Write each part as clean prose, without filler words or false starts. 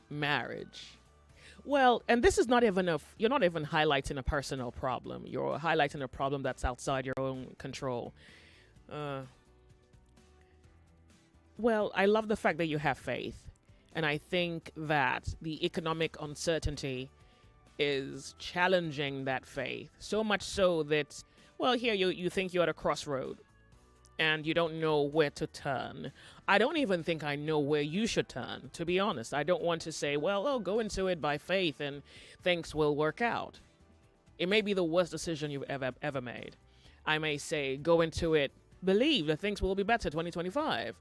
marriage. Well, and this is not even you're not even highlighting a personal problem. You're highlighting a problem that's outside your own control. Uh, well, I love the fact that you have faith. And I think that the economic uncertainty is challenging that faith. So much so that, well, here you think you're at a crossroad and you don't know where to turn. I don't even think I know where you should turn, to be honest. I don't want to say, well, oh, go into it by faith and things will work out. It may be the worst decision you've ever made. I may say, go into it, believe that things will be better 2025,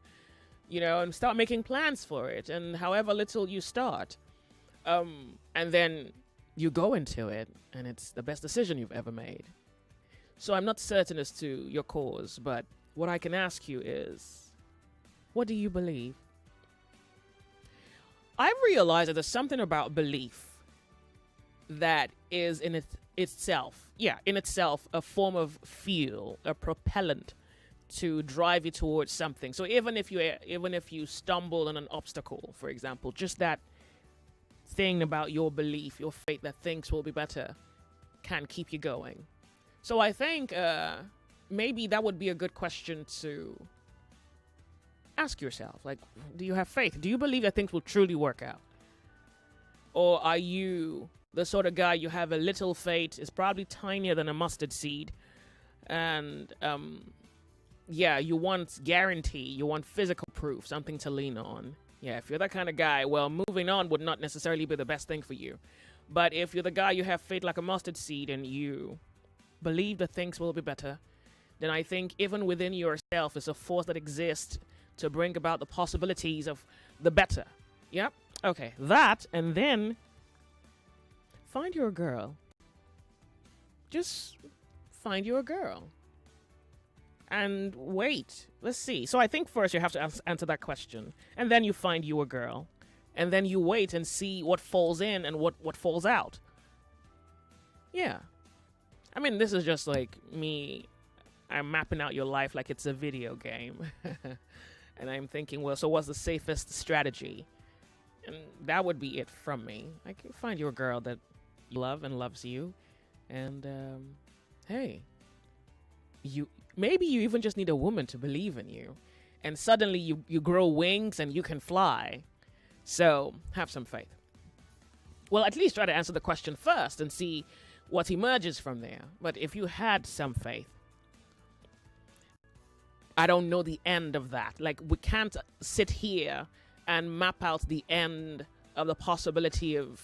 and start making plans for it. And however little you start, and then you go into it and it's the best decision you've ever made. So I'm not certain as to your cause, but what I can ask you is, what do you believe? I've realized that there's something about belief that is in itself a form of fuel, a propellant to drive you towards something. So even if you stumble on an obstacle, for example, just that thing about your belief, your faith that things will be better can keep you going. So I think maybe that would be a good question to ask yourself. Like, do you have faith? Do you believe that things will truly work out? Or are you the sort of guy you have a little faith, is probably tinier than a mustard seed, and you want guarantee, you want physical proof, something to lean on. Yeah, if you're that kind of guy, well, moving on would not necessarily be the best thing for you. But if you're the guy you have faith like a mustard seed and you believe that things will be better, then I think even within yourself is a force that exists to bring about the possibilities of the better. Yep. Okay, that, and then find your girl. Just find your girl. And wait, let's see. So I think first you have to answer that question. And then you find you a girl. And then you wait and see what falls in and what falls out. Yeah. I mean, this is just like me. I'm mapping out your life like it's a video game. And I'm thinking, well, so what's the safest strategy? And that would be it from me. I can find you a girl that you love and loves you. And, hey, maybe you even just need a woman to believe in you. And suddenly you grow wings and you can fly. So have some faith. Well, at least try to answer the question first and see what emerges from there. But if you had some faith, I don't know the end of that. Like, we can't sit here and map out the end of the possibility of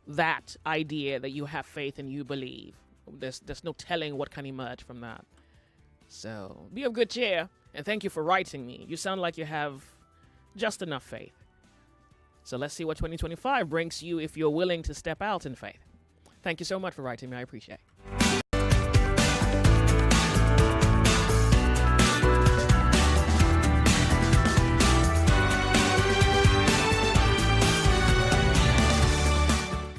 that idea that you have faith and you believe. There's no telling what can emerge from that. So be of good cheer, and thank you for writing me. You sound like you have just enough faith. So let's see what 2025 brings you if you're willing to step out in faith. Thank you so much for writing me. I appreciate it.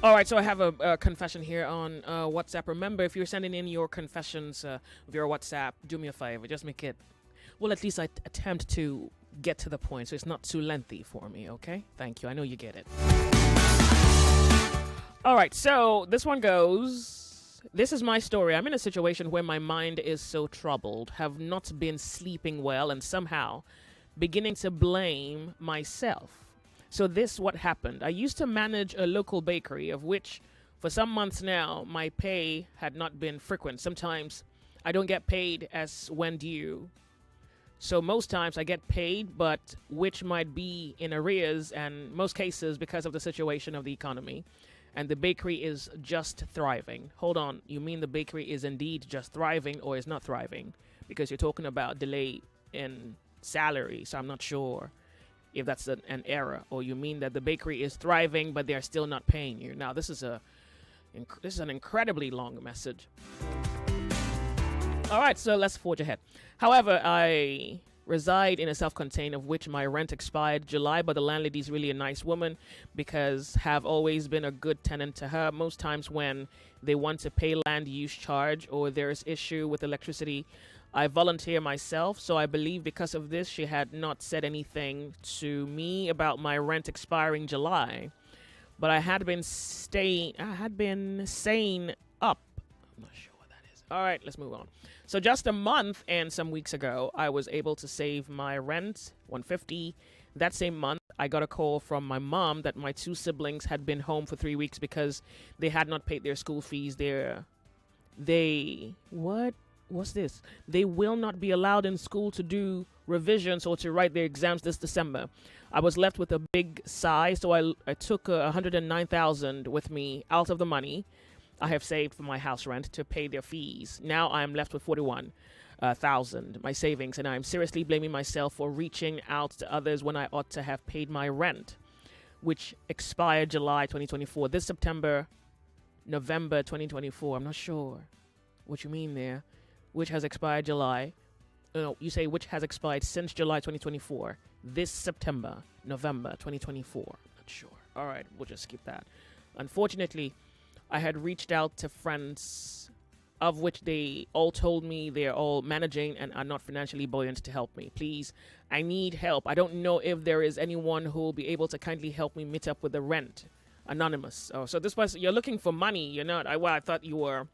All right, so I have a confession here on WhatsApp. Remember, if you're sending in your confessions via WhatsApp, do me a favor. Just make it, well, at least I attempt to get to the point so it's not too lengthy for me, okay? Thank you. I know you get it. All right, so this one goes, this is my story. I'm in a situation where my mind is so troubled, have not been sleeping well, and somehow beginning to blame myself. So this what happened. I used to manage a local bakery of which for some months now my pay had not been frequent. Sometimes I don't get paid as when due. So most times I get paid, but which might be in arrears, and most cases because of the situation of the economy. And the bakery is just thriving. Hold on, you mean the bakery is indeed just thriving or is not thriving? Because you're talking about delay in salary, so I'm not sure if that's an error, or you mean that the bakery is thriving but they're still not paying you. Now this is an incredibly long message. All right, so let's forge ahead. However, I reside in a self-contained of which my rent expired July, but the landlady is really a nice woman because have always been a good tenant to her. Most times when they want to pay land use charge or there's issue with electricity, I volunteer myself, so I believe because of this, she had not said anything to me about my rent expiring July. But I had been saying up. I'm not sure what that is. All right, let's move on. So just a month and some weeks ago, I was able to save my rent, $150. That same month, I got a call from my mom that my 2 siblings had been home for 3 weeks because they had not paid their school fees. What's this? They will not be allowed in school to do revisions or to write their exams this December. I was left with a big sigh, so I took $109,000 with me out of the money I have saved for my house rent to pay their fees. Now I am left with $41,000, my savings, and I am seriously blaming myself for reaching out to others when I ought to have paid my rent, which expired July 2024. This September, November 2024. I'm not sure what you mean there. Which has expired July. No, you say which has expired since July 2024. This September, November 2024. Not sure. All right, we'll just skip that. Unfortunately, I had reached out to friends, of which they all told me they're all managing and are not financially buoyant to help me. Please, I need help. I don't know if there is anyone who will be able to kindly help me meet up with the rent. Anonymous. Oh, so this person, you're looking for money. You're not. I thought you were.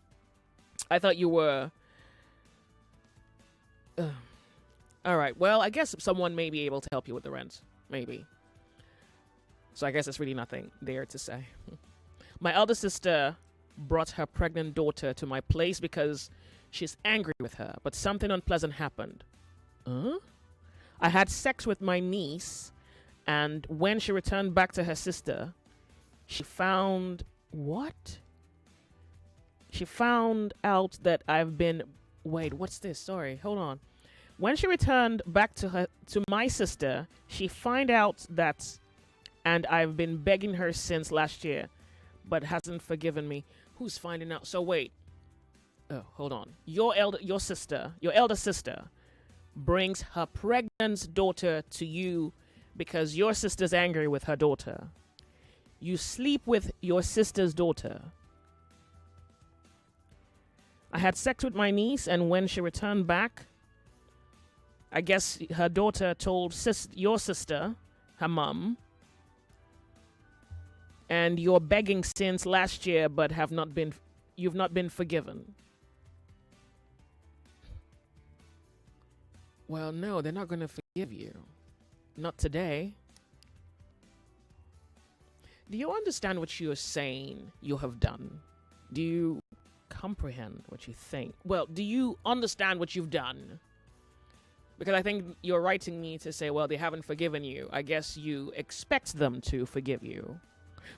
All right. Well, I guess someone may be able to help you with the rent. Maybe. So I guess there's really nothing there to say. My elder sister brought her pregnant daughter to my place because she's angry with her, but something unpleasant happened. I had sex with my niece, and when she returned back to her sister, she found... What? She found out that I've been... Wait, what's this? Sorry, hold on. When she returned back to my sister, she found out that, and I've been begging her since last year, but hasn't forgiven me. Who's finding out? So wait. Oh, hold on. Your elder sister, brings her pregnant daughter to you because your sister's angry with her daughter. You sleep with your sister's daughter. I had sex with my niece, and when she returned back, I guess her daughter told your sister, her mom, and you're begging since last year, but you've not been forgiven. Well, no, they're not going to forgive you. Not today. Do you understand what you're saying you have done? Do you comprehend what you think? Well, do you understand what you've done? Because I think you're writing me to say, well, they haven't forgiven you. I guess you expect them to forgive you.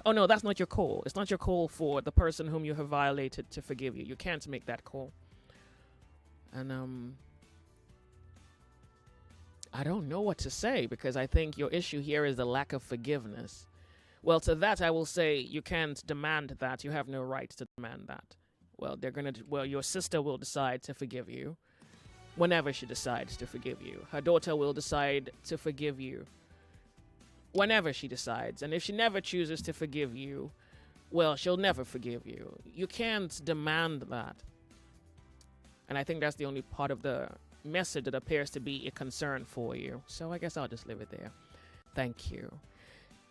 Oh, no, that's not your call. It's not your call for the person whom you have violated to forgive you. You can't make that call. And, I don't know what to say, because I think your issue here is the lack of forgiveness. Well, to that, I will say you can't demand that. You have no right to demand that. Well, your sister will decide to forgive you whenever she decides to forgive you. Her daughter will decide to forgive you whenever she decides. And if she never chooses to forgive you, well, she'll never forgive you. You can't demand that. And I think that's the only part of the message that appears to be a concern for you. So I guess I'll just leave it there. Thank you.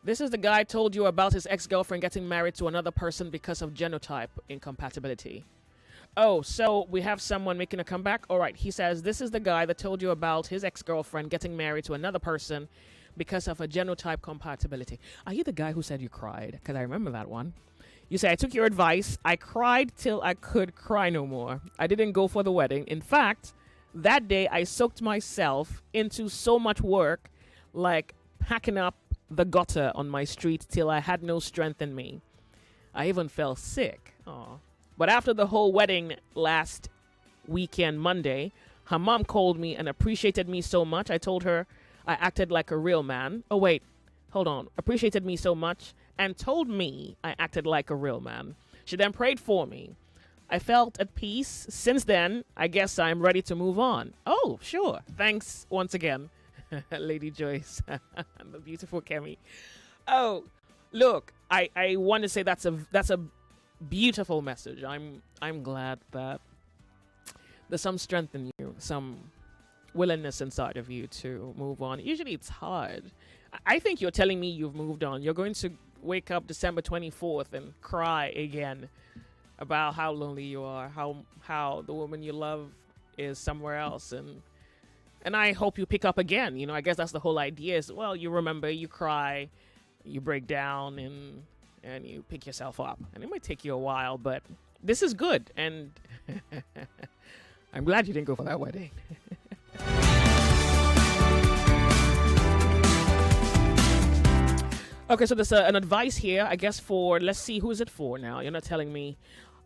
This is the guy told you about his ex-girlfriend getting married to another person because of genotype incompatibility. Oh, so we have someone making a comeback? All right, he says, this is the guy that told you about his ex-girlfriend getting married to another person because of a genotype compatibility. Are you the guy who said you cried? Because I remember that one. You say, I took your advice. I cried till I could cry no more. I didn't go for the wedding. In fact, that day I soaked myself into so much work, like packing up the gutter on my street till I had no strength in me. I even fell sick. Aww. But after the whole wedding last weekend, Monday, her mom called me and appreciated me so much. I told her I acted like a real man. Oh, wait. Hold on. Appreciated me so much and told me I acted like a real man. She then prayed for me. I felt at peace. Since then, I guess I'm ready to move on. Oh, sure. Thanks once again, Lady Joyce. The beautiful Kemi. Oh, look, I want to say that's a beautiful message. I'm glad that there's some strength in you, some willingness inside of you to move on. Usually it's hard. I think you're telling me you've moved on. You're going to wake up December 24th and cry again about how lonely you are, how the woman you love is somewhere else, and I hope you pick up again. You know, I guess that's the whole idea is, well, you remember, you cry, you break down, and you pick yourself up. And it might take you a while, but this is good. And I'm glad you didn't go for that wedding. Okay, so there's an advice here, I guess, for, let's see, who is it for now? You're not telling me.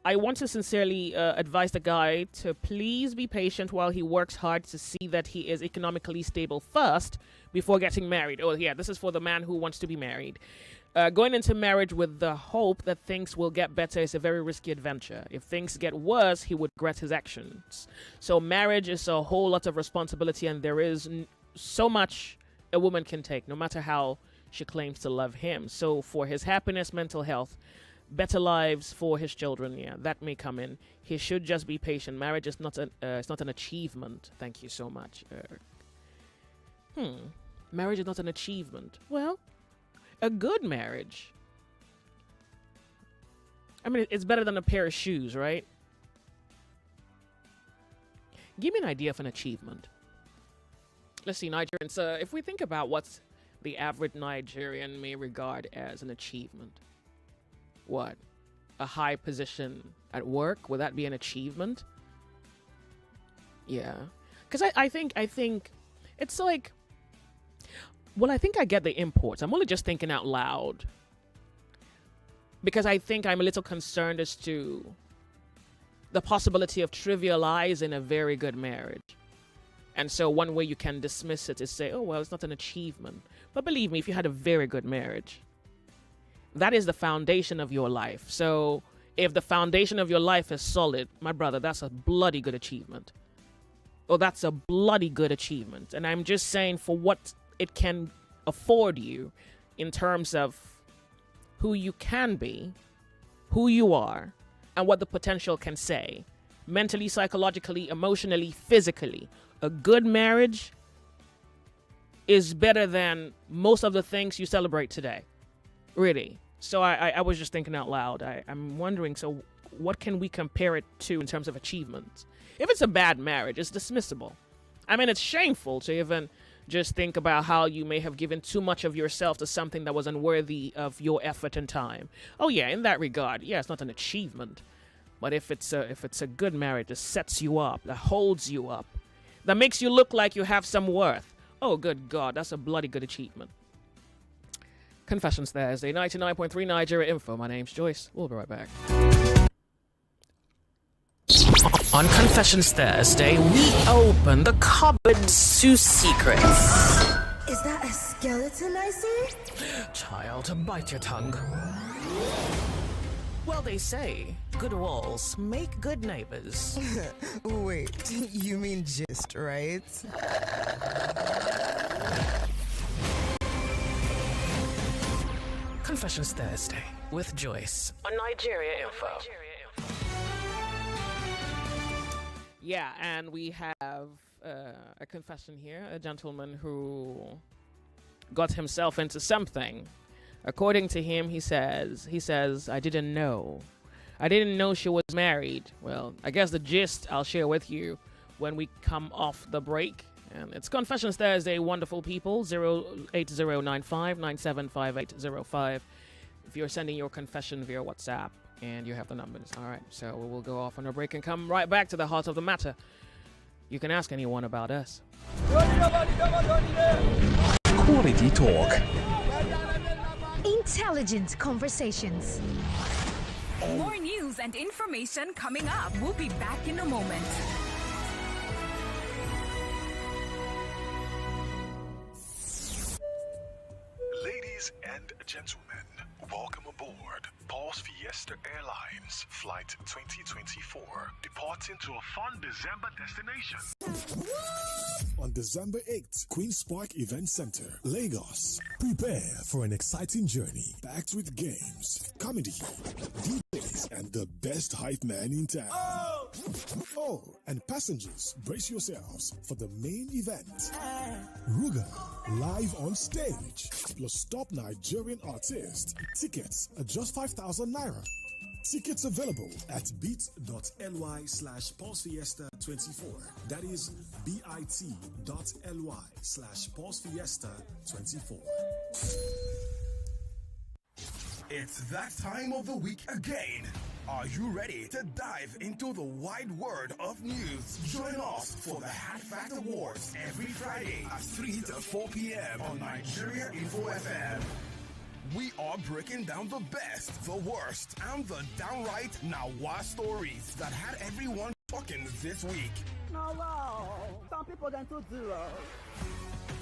I want to sincerely advise the guy to please be patient while he works hard to see that he is economically stable first before getting married. Oh, yeah, this is for the man who wants to be married. Going into marriage with the hope that things will get better is a very risky adventure. If things get worse, he would regret his actions. So marriage is a whole lot of responsibility, and there is so much a woman can take, no matter how she claims to love him. So for his happiness, mental health, better lives for his children, yeah, that may come in. He should just be patient. Marriage is not an achievement. Thank you so much. Marriage is not an achievement. Well, a good marriage, I mean, it's better than a pair of shoes, right? Give me an idea of an achievement. Let's see, Nigerians. If we think about what's the average Nigerian may regard as an achievement, what? A high position at work? Would that be an achievement? Yeah. Because I think it's like, well, I think I get the imports. I'm only just thinking out loud. Because I think I'm a little concerned as to the possibility of trivializing a very good marriage. And so one way you can dismiss it is say, oh, well, it's not an achievement. But believe me, if you had a very good marriage, that is the foundation of your life. So if the foundation of your life is solid, my brother, that's a bloody good achievement. Oh, that's a bloody good achievement. And I'm just saying, for what it can afford you in terms of who you can be, who you are, and what the potential can say, mentally, psychologically, emotionally, physically. A good marriage is better than most of the things you celebrate today. Really. So I was just thinking out loud. I'm wondering, so what can we compare it to in terms of achievements? If it's a bad marriage, it's dismissible. I mean, it's shameful to even just think about how you may have given too much of yourself to something that was unworthy of your effort and time. Oh yeah, in that regard, yeah, it's not an achievement. But if it's a good marriage that sets you up, that holds you up, that makes you look like you have some worth, oh good God, that's a bloody good achievement. Confessions Thursday, 99.3 Nigeria Info. My name's Joyce. We'll be right back. On Confessions Thursday, we open the cupboard's two secrets. Is that a skeleton I see? Child, bite your tongue. Well, they say good walls make good neighbors. Wait, you mean gist, right? Confessions Thursday with Joyce on Nigeria Info. Yeah, and we have a confession here, a gentleman who got himself into something. According to him, he says, I didn't know she was married. Well, I guess the gist I'll share with you when we come off the break. And it's Confessions Thursday, wonderful people, 08095975805. If you're sending your confession via WhatsApp and you have the numbers. All right, so we will go off on a break and come right back to the heart of the matter. You can ask anyone about us. Quality talk. Intelligent conversations. More news and information coming up. We'll be back in a moment. Ladies and gentlemen, welcome aboard Pulse Fiesta Airlines Flight 2024, departing to a fun December destination. On December 8th, Queen's Park Event Center, Lagos. Prepare for an exciting journey packed with games, comedy, DJs, and the best hype man in town. Oh, and passengers, brace yourselves for the main event. Ruga, live on stage, plus top Nigerian artists. Tickets are just 5,000 naira. Tickets available at bit.ly/PulseFiesta24. That is bit.ly/PulseFiesta24. It's that time of the week again. Are you ready to dive into the wide world of news? Join us for the Hat Fact Awards every Friday at 3 to 4 p.m. on Nigeria Info FM. We are breaking down the best, the worst, and the downright Nawa stories that had everyone talking this week. No, wow. Some people don't do zero.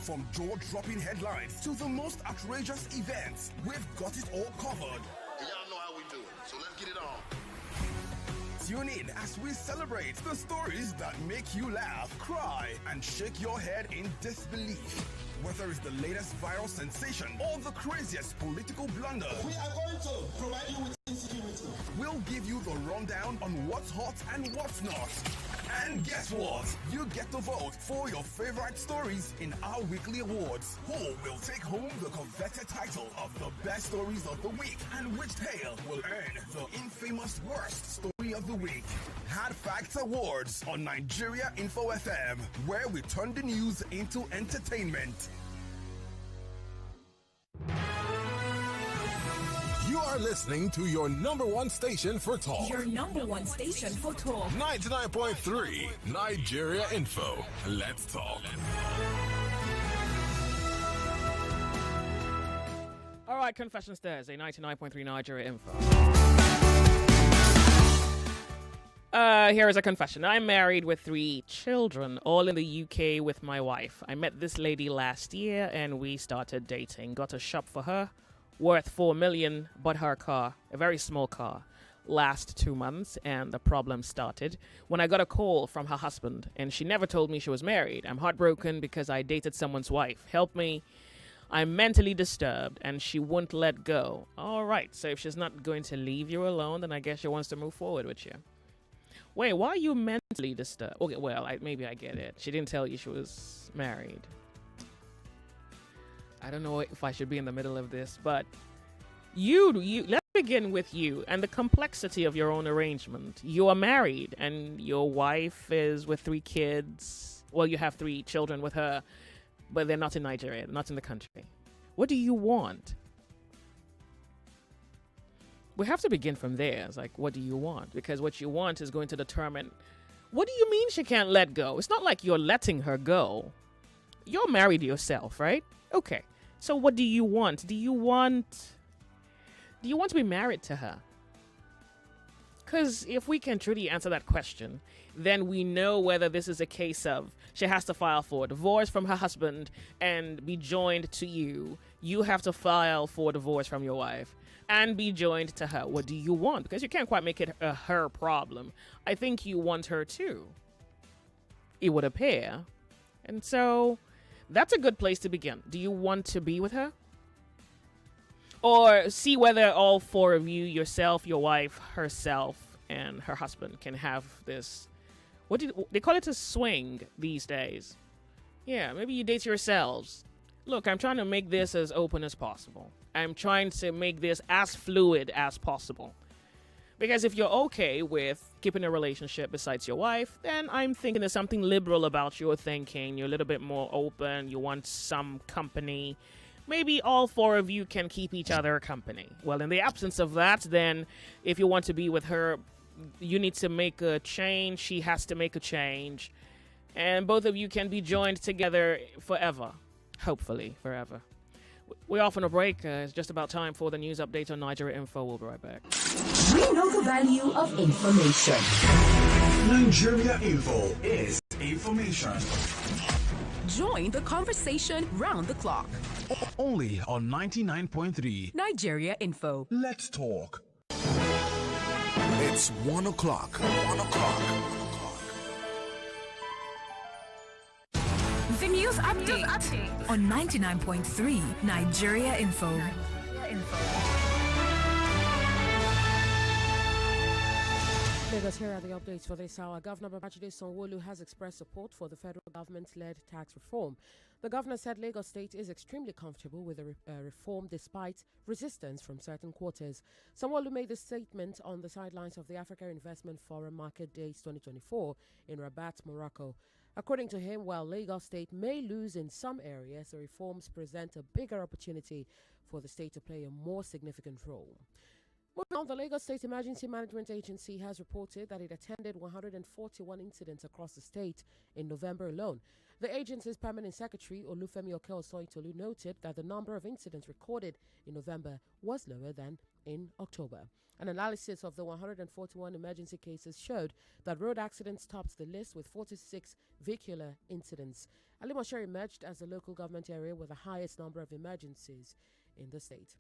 From jaw-dropping headlines to the most outrageous events, we've got it all covered. Y'all know how we do it, so let's get it on. Tune in as we celebrate the stories that make you laugh, cry, and shake your head in disbelief. Whether it's the latest viral sensation or the craziest political blunder, We are going to provide you with insecurity. we'll give you the rundown on what's hot and what's not. And guess what? You get to vote for your favorite stories in our weekly awards. Who will take home the coveted title of the best stories of the week, and which tale will earn the infamous worst story of the week? Had Facts Awards on Nigeria Info FM, where we turn the news into entertainment. You are listening to your number one station for talk. Your number one station for talk. 99.3 Nigeria Info. Let's talk. All right, Confessions Thursday, 99.3 Nigeria Info. Here is a confession. I'm married with 3 children, all in the UK with my wife. I met this lady last year and we started dating. Got a shop for her, worth 4 million, but her car, a very small car, last 2 months, and the problem started when I got a call from her husband, and she never told me she was married. I'm heartbroken because I dated someone's wife. Help me. I'm mentally disturbed, and she won't let go. All right, so if she's not going to leave you alone, then I guess she wants to move forward with you. Wait, why are you mentally disturbed? Okay, well, maybe I get it. She didn't tell you she was married. I don't know if I should be in the middle of this, but you let's begin with you and the complexity of your own arrangement. You are married and your wife is with 3 kids. Well, you have 3 children with her, but they're not in Nigeria, not in the country. What do you want? We have to begin from there. It's like, what do you want? Because what you want is going to determine, what do you mean she can't let go? It's not like you're letting her go. You're married yourself, right? Okay. So what do you want? Do you want to be married to her? Because if we can truly answer that question, then we know whether this is a case of she has to file for divorce from her husband and be joined to you. You have to file for divorce from your wife and be joined to her. What do you want? Because you can't quite make it a her problem. I think you want her too, it would appear. And so that's a good place to begin. Do you want to be with her? Or see whether all 4 of you, yourself, your wife, herself, and her husband, can have this. What do they call it? A swing these days. Yeah, maybe you date yourselves. Look, I'm trying to make this as open as possible. I'm trying to make this as fluid as possible. Because if you're okay with keeping a relationship besides your wife, then I'm thinking there's something liberal about your thinking. You're a little bit more open. You want some company. Maybe all 4 of you can keep each other company. Well, in the absence of that, then if you want to be with her, you need to make a change. She has to make a change. And both of you can be joined together forever. Hopefully, forever. We're off on a break. It's just about time for the news update on Nigeria Info. We'll be right back. We know the value of information. Nigeria Info is information. Join the conversation round the clock. Only on 99.3 Nigeria Info. Let's talk. It's 1 o'clock. 1 o'clock. The news update on 99.3 Nigeria Info. Lagos, here are the updates for this hour. Governor Babajide Sanwo-Olu has expressed support for the federal government-led tax reform. The governor said Lagos State is extremely comfortable with the reform despite resistance from certain quarters. Sanwo-Olu made this statement on the sidelines of the Africa Investment Forum Market Days 2024 in Rabat, Morocco. According to him, while Lagos State may lose in some areas, the reforms present a bigger opportunity for the state to play a more significant role. Moving on, the Lagos State Emergency Management Agency has reported that it attended 141 incidents across the state in November alone. The agency's permanent secretary, Olufemi Okeosoitolu, noted that the number of incidents recorded in November was lower than in October. An analysis of the 141 emergency cases showed that road accidents topped the list with 46 vehicular incidents. Alimosher emerged as the local government area with the highest number of emergencies in the state.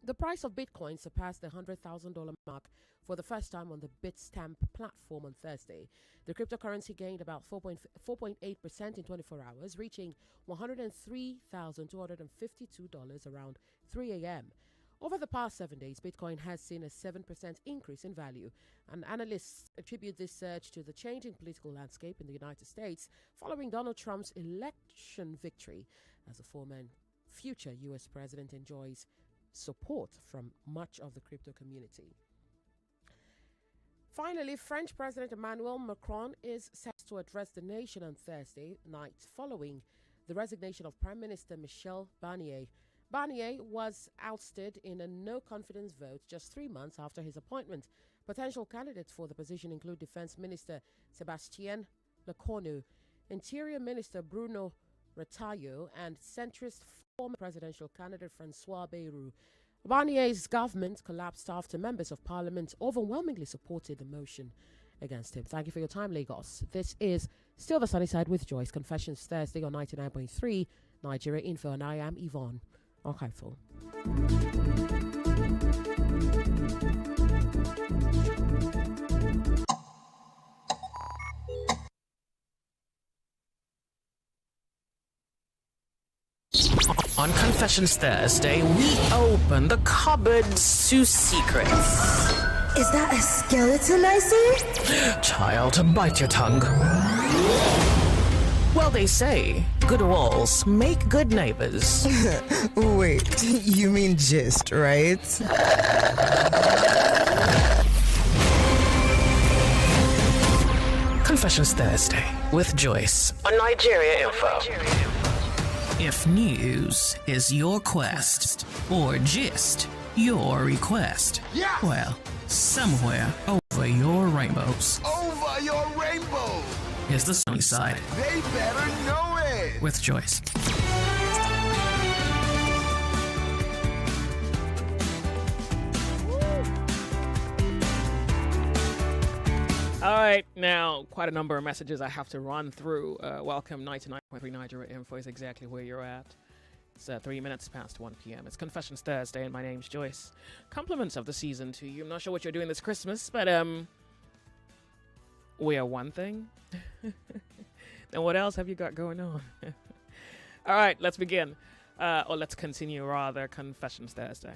The price of Bitcoin surpassed the $100,000 mark for the first time on the Bitstamp platform on Thursday. The cryptocurrency gained about 4.8% in 24 hours, reaching $103,252 around 3 a.m. Over the past 7 days, Bitcoin has seen a 7% increase in value, and analysts attribute this surge to the changing political landscape in the United States following Donald Trump's election victory, as the former and future U.S. president enjoys support from much of the crypto community. Finally, French President Emmanuel Macron is set to address the nation on Thursday night following the resignation of Prime Minister Michel Barnier. Barnier was ousted in a no-confidence vote just 3 months after his appointment. Potential candidates for the position include Defense Minister Sébastien Lecornu, Interior Minister Bruno Retailleau, and centrist former presidential candidate Francois Bayrou. Barnier's government collapsed after members of parliament overwhelmingly supported the motion against him. Thank you for your time, Lagos. This is Still the Sunny Side with Joyce. Confessions Thursday on 99.3 Nigeria Info, and I am Yvonne Archival. On Confessions Thursday, we open the cupboards to secrets. Is that a skeleton I see? Child, bite your tongue. Well, they say good walls make good neighbors. Wait, you mean gist, right? Confessions Thursday with Joyce on Nigeria Info. If news is your quest, or gist your request, well, somewhere over your rainbows. Over your rainbow! Is the sunny side. They better know it! With Joyce. All right, now quite a number of messages I have to run through. Welcome, 99.3 Nigeria Info is exactly where you're at. It's 3 minutes past 1 p.m. It's Confessions Thursday, and my name's Joyce. Compliments of the season to you. I'm not sure what you're doing this Christmas, but we are one thing. Then what else have you got going on? All right, let's begin. Or let's continue, rather. Confessions Thursday.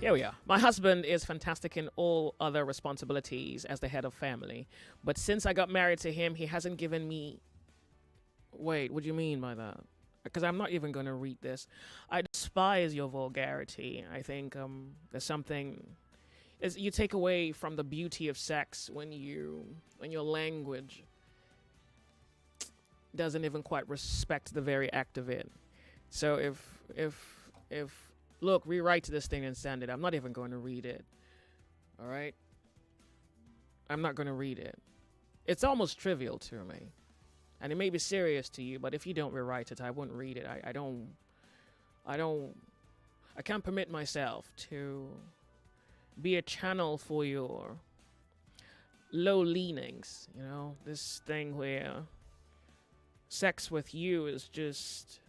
Here we are. My husband is fantastic in all other responsibilities as the head of family. But since I got married to him, he hasn't given me... Wait, what do you mean by that? Because I'm not even going to read this. I despise your vulgarity. I think there's something... you take away from the beauty of sex when your language doesn't even quite respect the very act of it. So if look, rewrite this thing and send it. I'm not even going to read it. All right? I'm not going to read it. It's almost trivial to me. And it may be serious to you, but if you don't rewrite it, I wouldn't read it. I can't permit myself to be a channel for your low leanings, you know? This thing where sex with you is just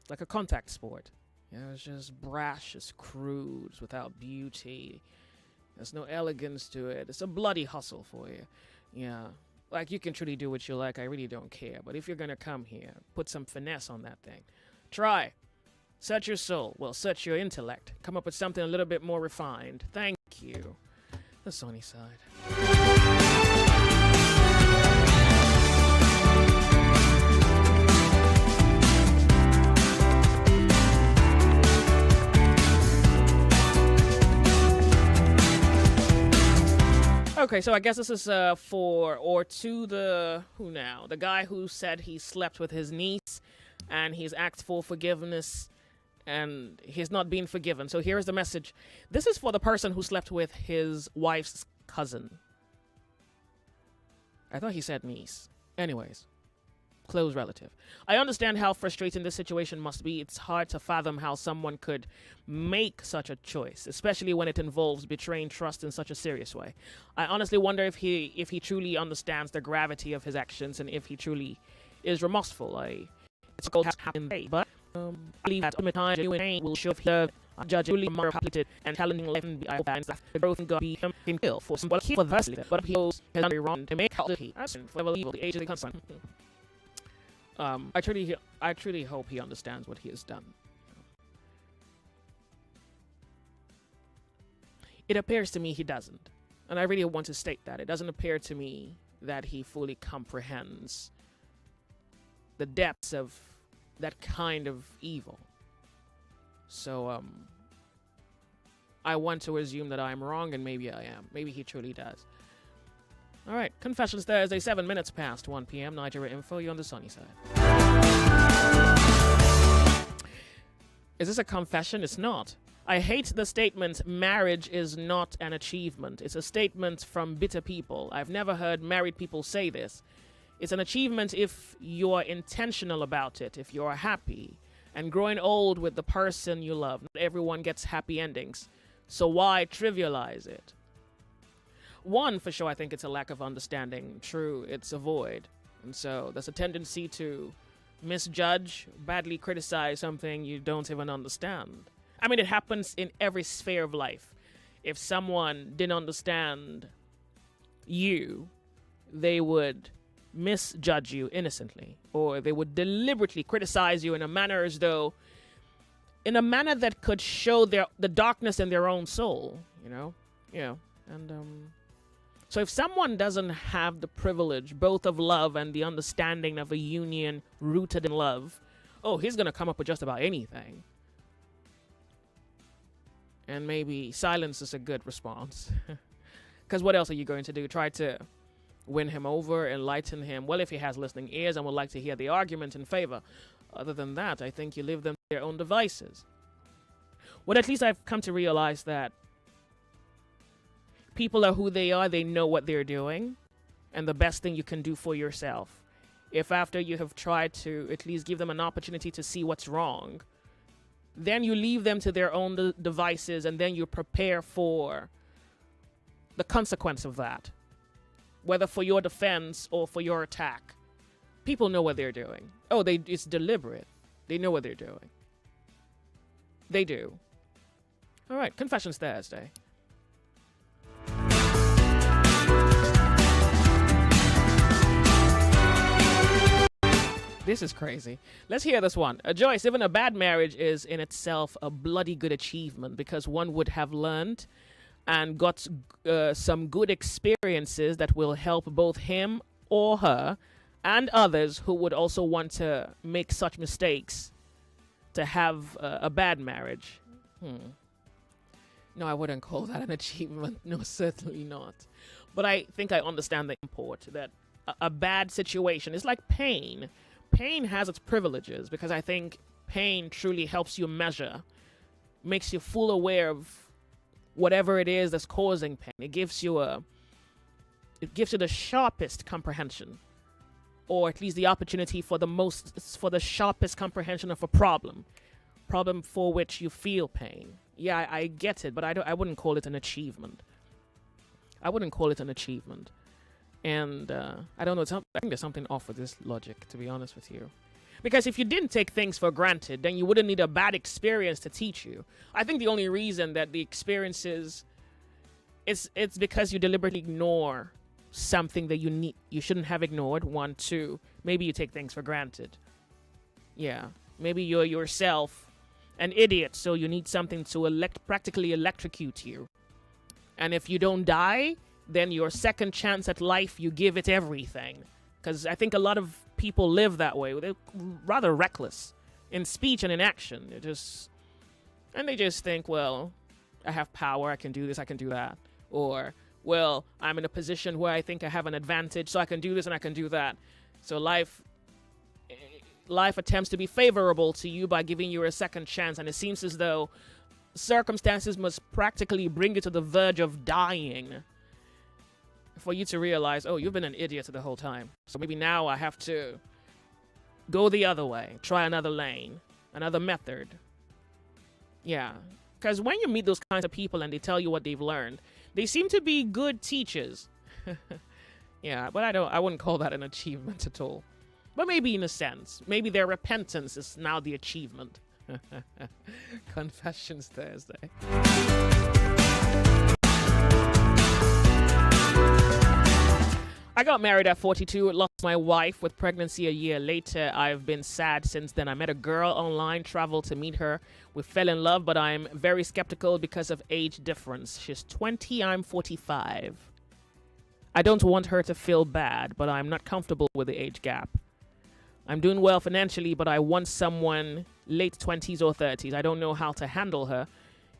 like a contact sport. You know, it's just brash, it's crude, it's without beauty. There's no elegance to it. It's a bloody hustle for you. Yeah. Like, you can truly do what you like. I really don't care. But if you're going to come here, put some finesse on that thing. Try. Search your soul. Well, search your intellect. Come up with something a little bit more refined. Thank you. The sunny side. Okay, so I guess this is for or to the the guy who said he slept with his niece and he's asked for forgiveness and he's not being forgiven. So here is the message. This is for the person who slept with his wife's cousin. I thought he said niece. Anyways, close relative. I understand how frustrating this situation must be. It's hard to fathom how someone could make such a choice, especially when it involves betraying trust in such a serious way. I honestly wonder if he truly understands the gravity of his actions and if he truly is remorseful. It's going to happen, but I believe that ultimate time genuine pain will show if he judge really more completed and challenging life and I hope that the growth in God be him can kill for some but he for the but he has done very wrong to make out that he has forever evil the age of the concern. I truly hope he understands what he has done. It appears to me he doesn't. And I really want to state that. It doesn't appear to me that he fully comprehends the depths of that kind of evil. So, I want to assume that I'm wrong, and maybe I am. Maybe he truly does. All right, Confessions Thursday, 7 minutes past 1 p.m. Nigeria Info, you on the sunny side. Is this a confession? It's not. I hate the statement, marriage is not an achievement. It's a statement from bitter people. I've never heard married people say this. It's an achievement if you're intentional about it, if you're happy. And growing old with the person you love. Not everyone gets happy endings. So why trivialize it? One, for sure, I think it's a lack of understanding. True, it's a void. And so there's a tendency to misjudge, badly criticize something you don't even understand. I mean, it happens in every sphere of life. If someone didn't understand you, they would misjudge you innocently, or they would deliberately criticize you in a manner that could show the darkness in their own soul, so if someone doesn't have the privilege both of love and the understanding of a union rooted in love, he's gonna come up with just about anything. And maybe silence is a good response. Because what else are you going to do? Try to win him over, enlighten him? Well, if he has listening ears and would like to hear the argument in favor. Other than that, I think you leave them to their own devices. Well, at least I've come to realize that people are who they are. They know what they're doing. And the best thing you can do for yourself, if after you have tried to at least give them an opportunity to see what's wrong, then you leave them to their own devices and then you prepare for the consequence of that. Whether for your defense or for your attack. People know what they're doing. It's deliberate. They know what they're doing. They do. All right, Confessions Thursday. This is crazy. Let's hear this one. Joyce, even a bad marriage is in itself a bloody good achievement because one would have learned and got some good experiences that will help both him or her and others who would also want to make such mistakes to have a bad marriage. No, I wouldn't call that an achievement. No, certainly not. But I think I understand the import that a bad situation is like pain. Pain has its privileges because I think pain truly helps you measure, makes you full aware of whatever it is that's causing pain. It gives you the sharpest comprehension, or at least the opportunity for the sharpest comprehension of a problem for which you feel pain. Yeah, I get it, but I wouldn't call it an achievement. I wouldn't call it an achievement. And I don't know, I think there's something off with this logic, to be honest with you. Because if you didn't take things for granted, then you wouldn't need a bad experience to teach you. I think the only reason that the experiences, it's because you deliberately ignore something that you shouldn't have ignored. 1, 2, maybe you take things for granted. Yeah, maybe you're yourself an idiot, so you need something to practically electrocute you. And if you don't die, then your second chance at life, you give it everything. Because I think a lot of people live that way. They're rather reckless in speech and in action. They just think, well, I have power, I can do this, I can do that. Or, well, I'm in a position where I think I have an advantage, so I can do this and I can do that. So life attempts to be favorable to you by giving you a second chance, and it seems as though circumstances must practically bring you to the verge of dying for you to realize, oh, you've been an idiot the whole time. So maybe now I have to go the other way, try another lane, another method. Yeah, because when you meet those kinds of people and they tell you what they've learned, they seem to be good teachers. Yeah, but I wouldn't call that an achievement at all. But maybe in a sense. Maybe their repentance is now the achievement. Confessions Thursday. I got married at 42, lost my wife with pregnancy a year later. I've been sad since then. I met a girl online, traveled to meet her. We fell in love, but I'm very skeptical because of age difference. She's 20, I'm 45. I don't want her to feel bad, but I'm not comfortable with the age gap. I'm doing well financially, but I want someone late 20s or 30s. I don't know how to handle her.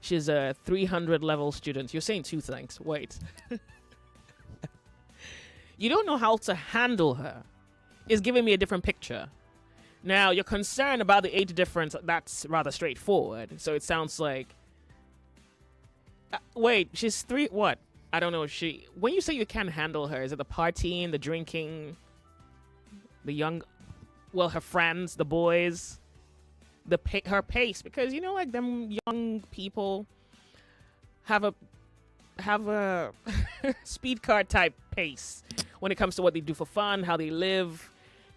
She's a 300 level student. You're saying two things. Wait. You don't know how to handle her is giving me a different picture. Now, you're concerned about the age difference. That's rather straightforward. So it sounds like... wait, she's three... What? I don't know. When you say you can't handle her, is it the partying, the drinking, the young... Well, her friends, the boys, her pace? Because, like them young people have a speed car type pace when it comes to what they do for fun, how they live,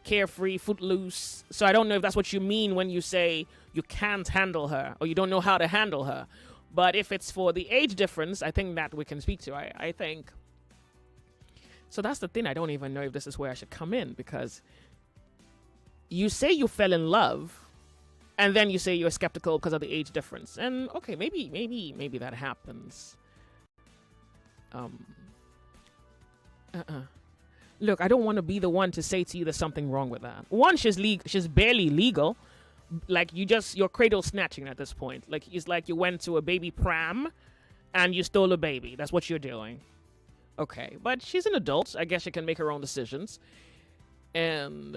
carefree, footloose. So I don't know if that's what you mean when you say you can't handle her or you don't know how to handle her. But if it's for the age difference, I think that we can speak to. I think. So that's the thing. I don't even know if this is where I should come in, because you say you fell in love and then you say you're skeptical because of the age difference. And okay, maybe that happens. Look, I don't want to be the one to say to you there's something wrong with that. One, she's barely legal. Like, you're cradle snatching at this point. Like, it's like you went to a baby pram and you stole a baby. That's what you're doing. Okay, but she's an adult. I guess she can make her own decisions. And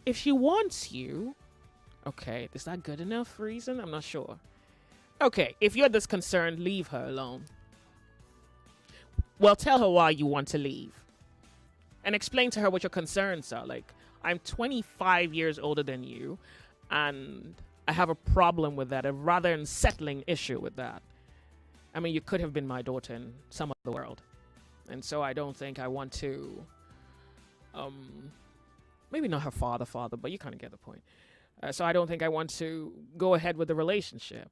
if she wants you, okay, is that good enough reason? I'm not sure. Okay, if you're this concerned, leave her alone. Well, tell her why you want to leave. And explain to her what your concerns are. Like, I'm 25 years older than you, and I have a problem with that, a rather unsettling issue with that. I mean, you could have been my daughter in some other world. And so I don't think I want to, maybe not her father, but you kind of get the point. So I don't think I want to go ahead with the relationship.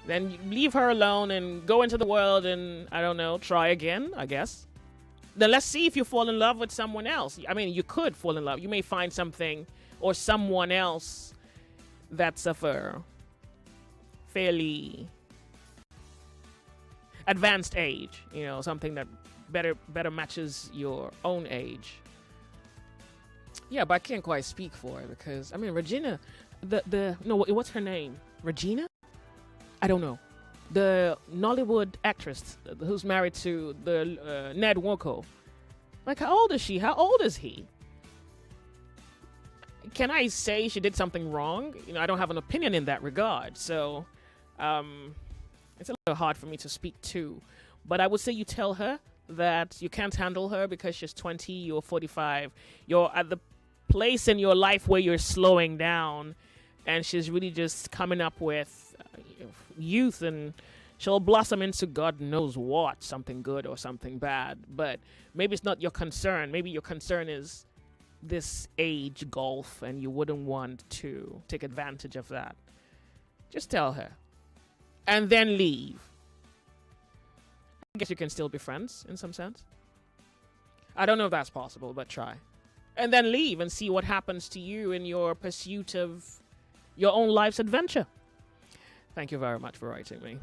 Then you leave her alone and go into the world and, I don't know, try again, I guess. Then let's see if you fall in love with someone else. I mean, you could fall in love. You may find something or someone else that's of a fairly advanced age. Something that better matches your own age. Yeah, but I can't quite speak for her because, I mean, Regina, what's her name? Regina? I don't know. The Nollywood actress who's married to the Ned Nwoko. Like, how old is she? How old is he? Can I say she did something wrong? I don't have an opinion in that regard. So, it's a little hard for me to speak to. But I would say you tell her that you can't handle her because she's 20, you're 45. You're at the place in your life where you're slowing down, and she's really just coming up with youth, and she'll blossom into God knows what, something good or something bad. But maybe it's not your concern. Maybe your concern is this age gulf, and you wouldn't want to take advantage of that. Just tell her. And then leave. I guess you can still be friends in some sense. I don't know if that's possible, but try. And then leave and see what happens to you in your pursuit of your own life's adventure. Thank you very much for writing me.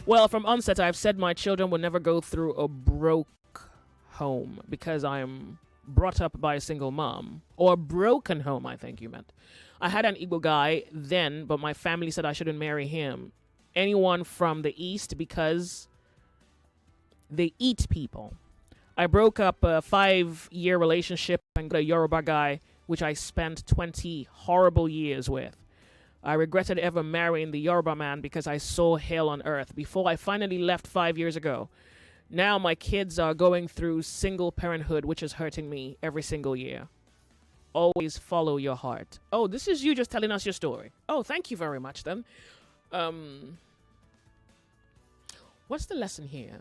Well, from onset, I've said my children will never go through a broke home because I'm brought up by a single mom. Or a broken home, I think you meant. I had an Igbo guy then, but my family said I shouldn't marry him. Anyone from the East because they eat people. I broke up a 5-year relationship and got a Yoruba guy, which I spent 20 horrible years with. I regretted ever marrying the Yoruba man because I saw hell on earth before I finally left 5 years ago. Now my kids are going through single parenthood, which is hurting me every single year. Always follow your heart. Oh, this is you just telling us your story. Oh, thank you very much then. What's the lesson here?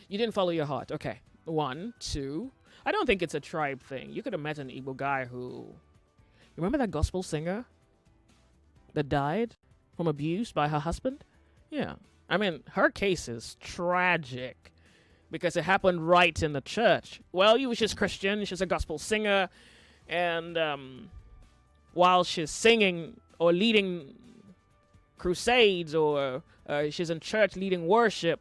You didn't follow your heart. Okay. 1, 2. I don't think it's a tribe thing. You could have met an Igbo guy who... You remember that gospel singer that died from abuse by her husband? Yeah. I mean, her case is tragic because it happened right in the church. Well, she's Christian. She's a gospel singer. And while she's singing or leading crusades or she's in church leading worship,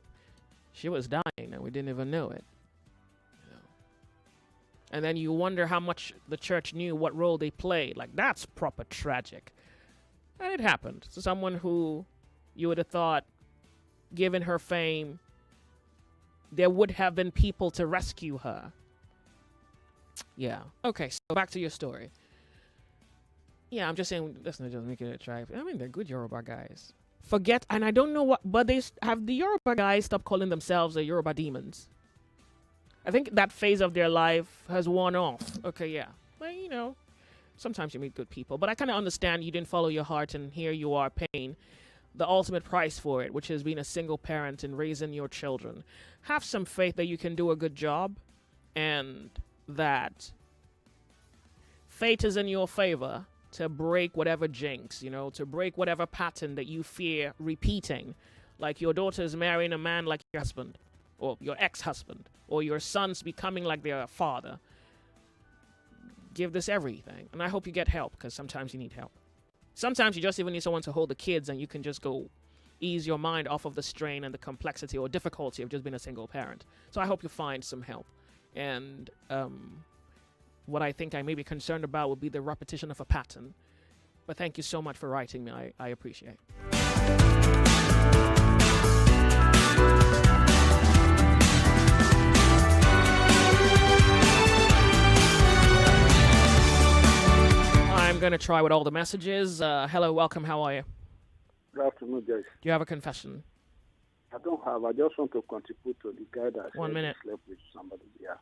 she was dying and we didn't even know it. And then you wonder how much the church knew what role they played. Like, that's proper tragic. And it happened to someone who you would have thought, given her fame, there would have been people to rescue her. Yeah. Okay, so back to your story. Yeah, I'm just saying, let's not just make it a tribe. I mean, they're good Yoruba guys. Forget, and I don't know what, but they have the Yoruba guys stop calling themselves the Yoruba demons. I think that phase of their life has worn off. Okay, yeah. But, sometimes you meet good people. But I kind of understand you didn't follow your heart, and here you are paying the ultimate price for it, which is being a single parent and raising your children. Have some faith that you can do a good job, and that fate is in your favor to break whatever jinx, to break whatever pattern that you fear repeating. Like your daughter's marrying a man like your husband, or your ex-husband, or your son's becoming like their father. Give this everything. And I hope you get help, because sometimes you need help. Sometimes you just even need someone to hold the kids, and you can just go ease your mind off of the strain and the complexity or difficulty of just being a single parent. So I hope you find some help. And what I think I may be concerned about would be the repetition of a pattern. But thank you so much for writing me. I appreciate it. I'm going to try with all the messages. Hello, welcome, how are you? Good afternoon, Joyce. Do you have a confession? I don't have. I just want to contribute to the guy that 1 minute. Slept with somebody. Yeah.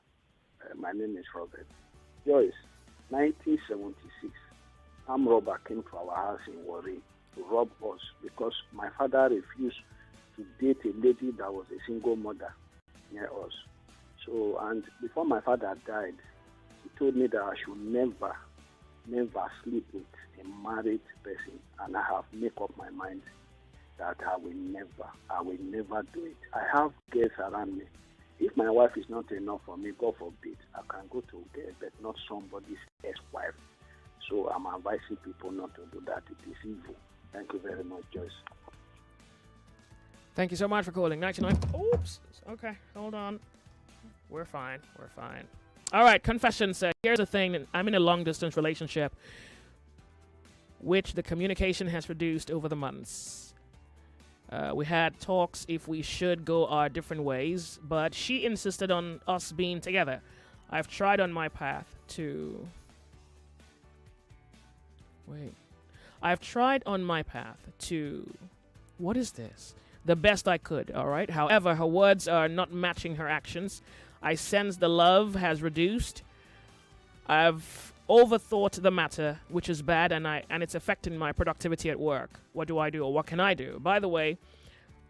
My name is Robert. Joyce, 1976, armed robber came to our house in Warri to rob us because my father refused to date a lady that was a single mother near us. So, and before my father died, he told me that I should never sleep with a married person, and I have made up my mind that I will never do it. I have girls around me. If my wife is not enough for me, God forbid, I can go to a girl, but not somebody's ex-wife. So I'm advising people not to do that. It is evil. Thank you very much, Joyce. Thank you so much for calling. 99. Oops. Okay, hold on. We're fine. All right, confession said, here's the thing. I'm in a long-distance relationship, which the communication has reduced over the months. We had talks if we should go our different ways, but she insisted on us being together. I've tried on my path to... What is this? The best I could, all right? However, her words are not matching her actions. I sense the love has reduced. I've overthought the matter, which is bad, and it's affecting my productivity at work. What do I do, or what can I do? By the way,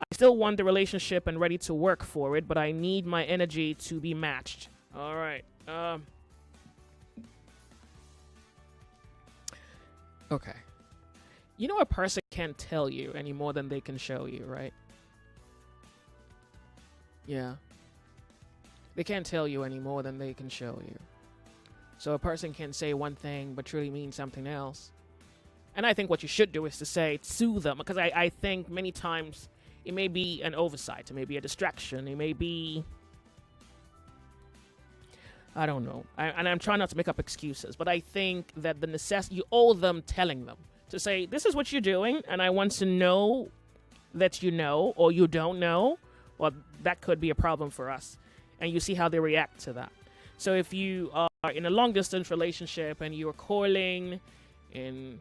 I still want the relationship and ready to work for it, but I need my energy to be matched. All right. Okay. You know, a person can't tell you any more than they can show you, right? Yeah. They can't tell you any more than they can show you. So a person can say one thing but truly mean something else. And I think what you should do is to say to them, because I think many times it may be an oversight, it may be a distraction, it may be, I don't know. And I'm trying not to make up excuses, but I think that the necessity, you owe them telling them to say, this is what you're doing, and I want to know that you know, or you don't know, or that could be a problem for us. And you see how they react to that. So if you are in a long distance relationship and you're calling and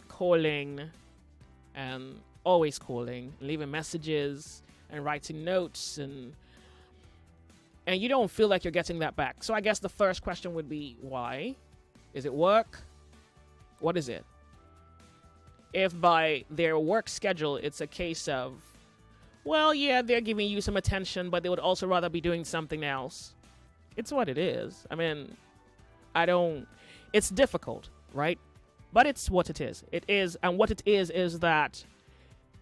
always calling, leaving messages and writing notes, and you don't feel like you're getting that back. So I guess the first question would be, why? Is it work? What is it? If by their work schedule it's a case of, well, yeah, they're giving you some attention, but they would also rather be doing something else. It's what it is. I mean, it's difficult, right? But it's what it is. It is, and what it is that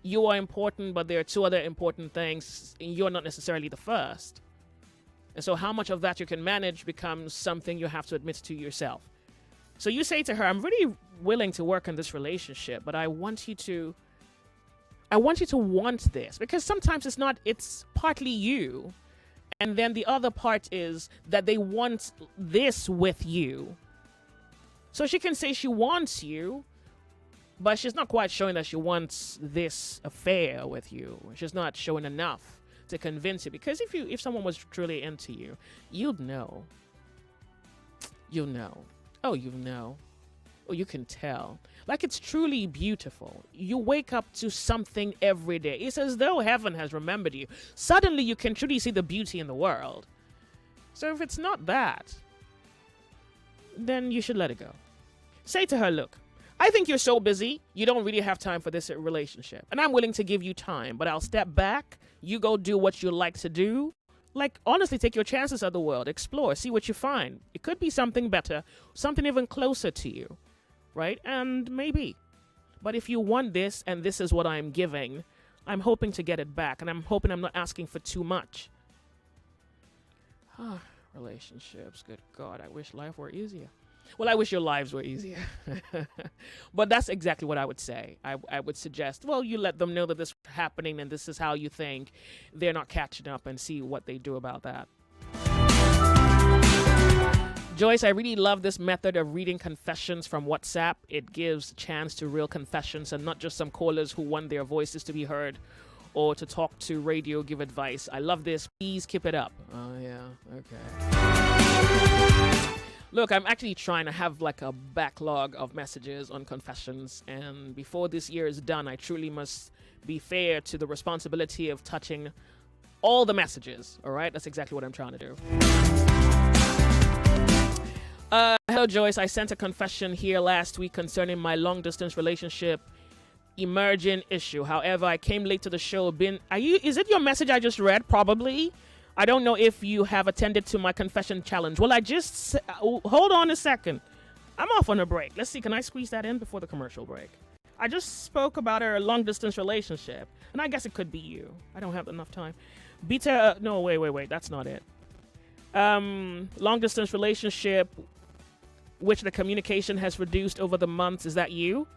you are important, but there are two other important things, and you're not necessarily the first. And so how much of that you can manage becomes something you have to admit to yourself. So you say to her, I'm really willing to work on this relationship, but I want you to want this, because sometimes it's partly you. And then the other part is that they want this with you. So she can say she wants you, but she's not quite showing that she wants this affair with you. She's not showing enough to convince you. Because if someone was truly into you, you'd know. You'll know. Oh, you know. Oh, you can tell. Like, it's truly beautiful. You wake up to something every day. It's as though heaven has remembered you. Suddenly you can truly see the beauty in the world. So if it's not that, then you should let it go. Say to her, look, I think you're so busy, you don't really have time for this relationship. And I'm willing to give you time, but I'll step back. You go do what you like to do. Like, honestly, take your chances of the world. Explore. See what you find. It could be something better, something even closer to you, right? And maybe. But if you want this, and this is what I'm giving, I'm hoping to get it back. And I'm hoping I'm not asking for too much. Relationships. Good God, I wish life were easier. Well, I wish your lives were easier. But that's exactly what I would say. I would suggest, well, you let them know that this is happening and this is how you think. They're not catching up, and see what they do about that. Joyce, I really love this method of reading confessions from WhatsApp. It gives a chance to real confessions and not just some callers who want their voices to be heard or to talk to radio, give advice. I love this. Please keep it up. Oh, yeah. Okay. Look, I'm actually trying to have like a backlog of messages on confessions, and before this year is done, I truly must be fair to the responsibility of touching all the messages. All right, that's exactly what I'm trying to do. Hello, Joyce. I sent a confession here last week concerning my long-distance relationship emerging issue. However, I came late to the show. Is it your message I just read? Probably. I don't know if you have attended to my confession challenge. Well, hold on a second. I'm off on a break. Let's see. Can I squeeze that in before the commercial break? I just spoke about our long-distance relationship, and I guess it could be you. I don't have enough time. No, wait. That's not it. Long-distance relationship, which the communication has reduced over the months. Is that you?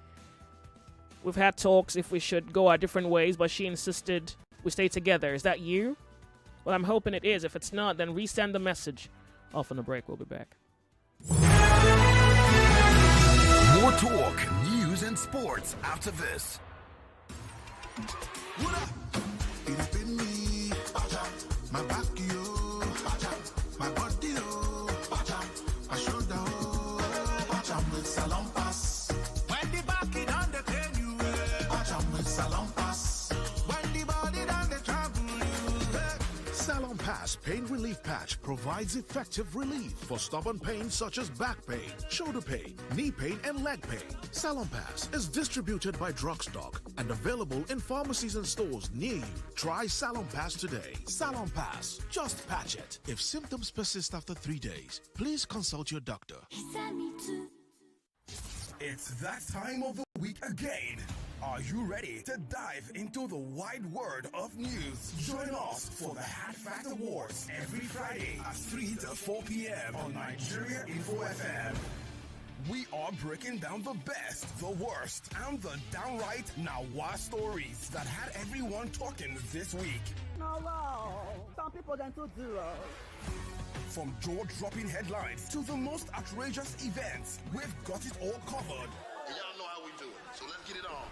We've had talks if we should go our different ways, but she insisted we stay together. Is that you? Well, I'm hoping it is. If it's not, then resend the message. Off on the break. We'll be back. More talk, news, and sports after this. What up? It has been me. My back, you. My body, you. My shoulder, you. With salon pass. When the back is on the train, you. With salon pass. When the body on the travel, you. Salon Pass Pain Relief Patch provides effective relief for stubborn pain such as back pain, shoulder pain, knee pain, and leg pain. Salon Pass is distributed by Drugstock and available in pharmacies and stores near you. Try Salon Pass today. Salon Pass, just patch it. If symptoms persist after 3 days, please consult your doctor. It's that time of the week again. Are you ready to dive into the wide world of news? Join us for the Hat Fact Awards every Friday at 3 to 4 p.m. on Nigeria Info FM. We are breaking down the best, the worst, and the downright Nawa stories that had everyone talking this week. No, wow. Some people then to do. From jaw-dropping headlines to the most outrageous events, we've got it all covered. And y'all know how we do it, so let's get it on.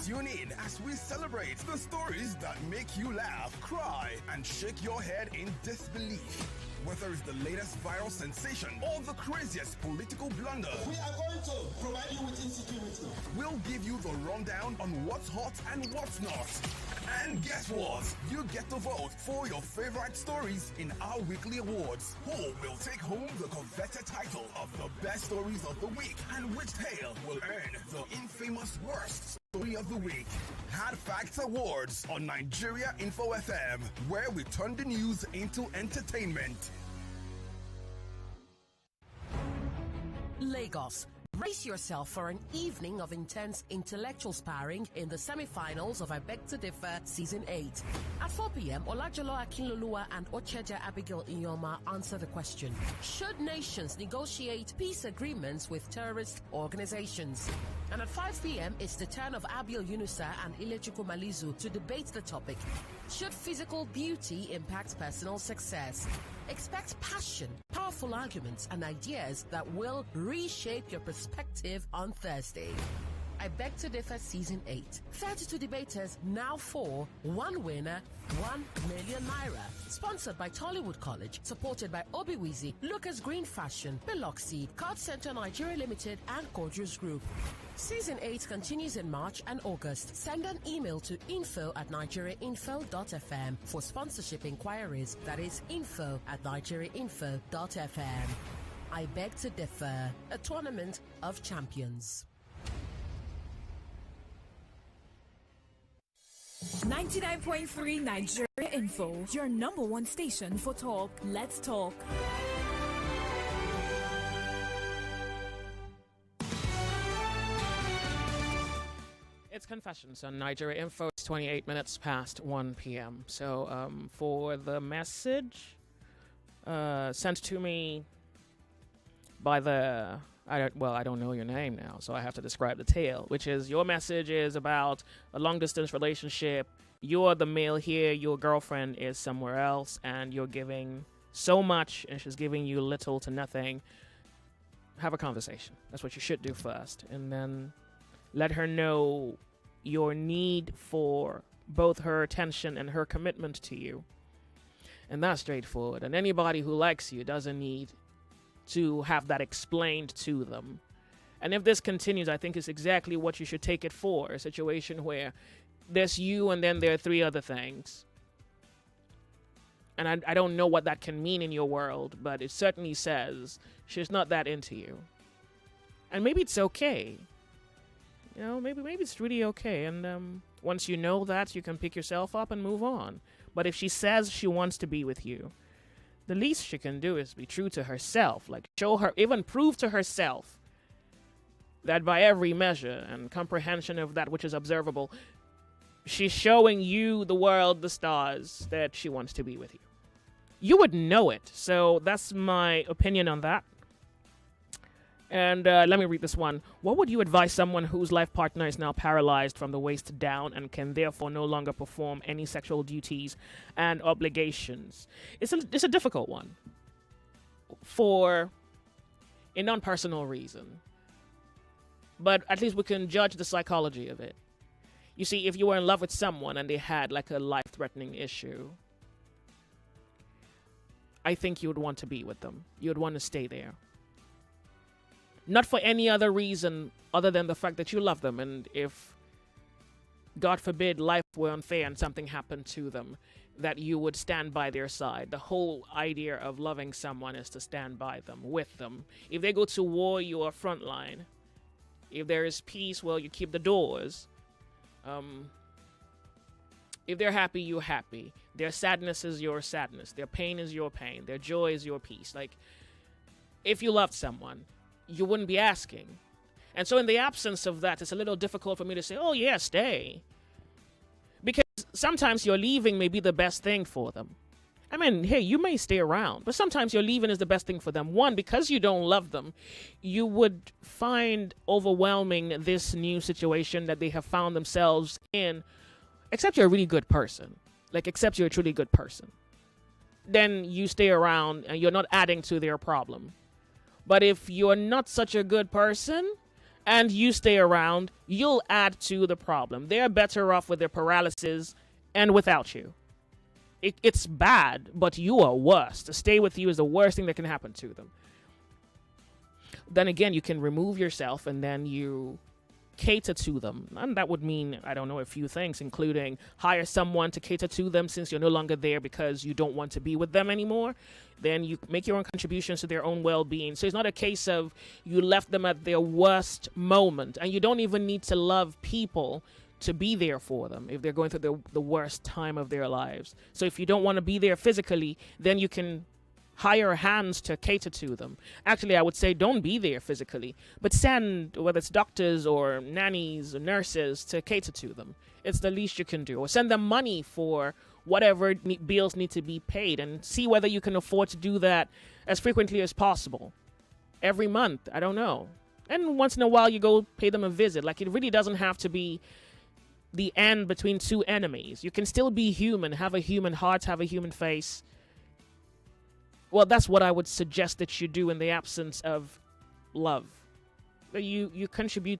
Tune in as we celebrate the stories that make you laugh, cry, and shake your head in disbelief. Whether it's the latest viral sensation or the craziest political blunder, we are going to provide you with insecurity. We'll give you the rundown on what's hot and what's not. And guess what? You get to vote for your favorite stories in our weekly awards. Who will take home the coveted title of the best stories of the week, and which tale will earn the infamous worst story of the week? Had Facts Awards on Nigeria Info FM, where we turn the news into entertainment. Lagos. Brace yourself for an evening of intense intellectual sparring in the semi-finals of I Beg to Differ Season 8. At 4 p.m., Olajolo Akinloluwa and Ocheja Abigail Inyoma answer the question: should nations negotiate peace agreements with terrorist organizations? And at 5 p.m., it's the turn of Abiel Yunusa and Ilechukwu Malizu to debate the topic: should physical beauty impact personal success? Expect passion, powerful arguments, and ideas that will reshape your perspective on Thursday. I Beg to Differ Season 8. 32 debaters, now 4. One winner, 1 million naira. Sponsored by Tollywood College. Supported by Obiwizi, Lucas Green Fashion, Biloxi, Card Center Nigeria Limited, and Gorgeous Group. Season 8 continues in March and August. Send an email to info@nigeriainfo.fm for sponsorship inquiries. That is info@nigeriainfo.fm. I Beg to Differ, a tournament of champions. 99.3 Nigeria Info, your number one station for talk. Let's talk. It's Confessions on Nigeria Info. It's 28 minutes past 1 p.m. So for the message sent to me by the... I don't know your name now, so I have to describe the tale, which is your message is about a long-distance relationship. You're the male here, your girlfriend is somewhere else, and you're giving so much, and she's giving you little to nothing. Have a conversation. That's what you should do first. And then let her know your need for both her attention and her commitment to you. And that's straightforward. And anybody who likes you doesn't need to have that explained to them. And if this continues, I think it's exactly what you should take it for. A situation where there's you and then there are 3 other things. And I don't know what that can mean in your world, but it certainly says she's not that into you. And maybe it's okay. You know, maybe it's really okay. And once you know that, you can pick yourself up and move on. But if she says she wants to be with you, the least she can do is be true to herself. Like, show her, even prove to herself that by every measure and comprehension of that which is observable, she's showing you, the world, the stars, that she wants to be with you. You would know it. So that's my opinion on that. And let me read this one. What would you advise someone whose life partner is now paralyzed from the waist down and can therefore no longer perform any sexual duties and obligations? It's a difficult one for a non-personal reason. But at least we can judge the psychology of it. You see, if you were in love with someone and they had like a life-threatening issue, I think you would want to be with them. You would want to stay there. Not for any other reason other than the fact that you love them. And if, God forbid, life were unfair and something happened to them, that you would stand by their side. The whole idea of loving someone is to stand by them, with them. If they go to war, you are frontline. If there is peace, well, you keep the doors. If they're happy, you're happy. Their sadness is your sadness. Their pain is your pain. Their joy is your peace. Like, if you loved someone, you wouldn't be asking. And so in the absence of that, it's a little difficult for me to say, oh, yeah, stay. Because sometimes your leaving may be the best thing for them. I mean, hey, you may stay around, but sometimes your leaving is the best thing for them. One, because you don't love them, you would find overwhelming this new situation that they have found themselves in, except you're a really good person. Like, except you're a truly good person. Then you stay around and you're not adding to their problem. But if you're not such a good person and you stay around, you'll add to the problem. They're better off with their paralysis and without you. It's bad, but you are worse. To stay with you is the worst thing that can happen to them. Then again, you can remove yourself and then you cater to them. And that would mean, I don't know, a few things, including hire someone to cater to them since you're no longer there because you don't want to be with them anymore. Then you make your own contributions to their own well-being. So it's not a case of you left them at their worst moment. And you don't even need to love people to be there for them if they're going through the worst time of their lives. So if you don't want to be there physically, then you can hire hands to cater to them. Actually, I would say don't be there physically, but send, whether it's doctors or nannies or nurses, to cater to them. It's the least you can do. Or send them money for whatever bills need to be paid, and see whether you can afford to do that as frequently as possible. Every month, I don't know. And once in a while, you go pay them a visit. Like, it really doesn't have to be the end between two enemies. You can still be human, have a human heart, have a human face. Well, that's what I would suggest that you do in the absence of love. You contribute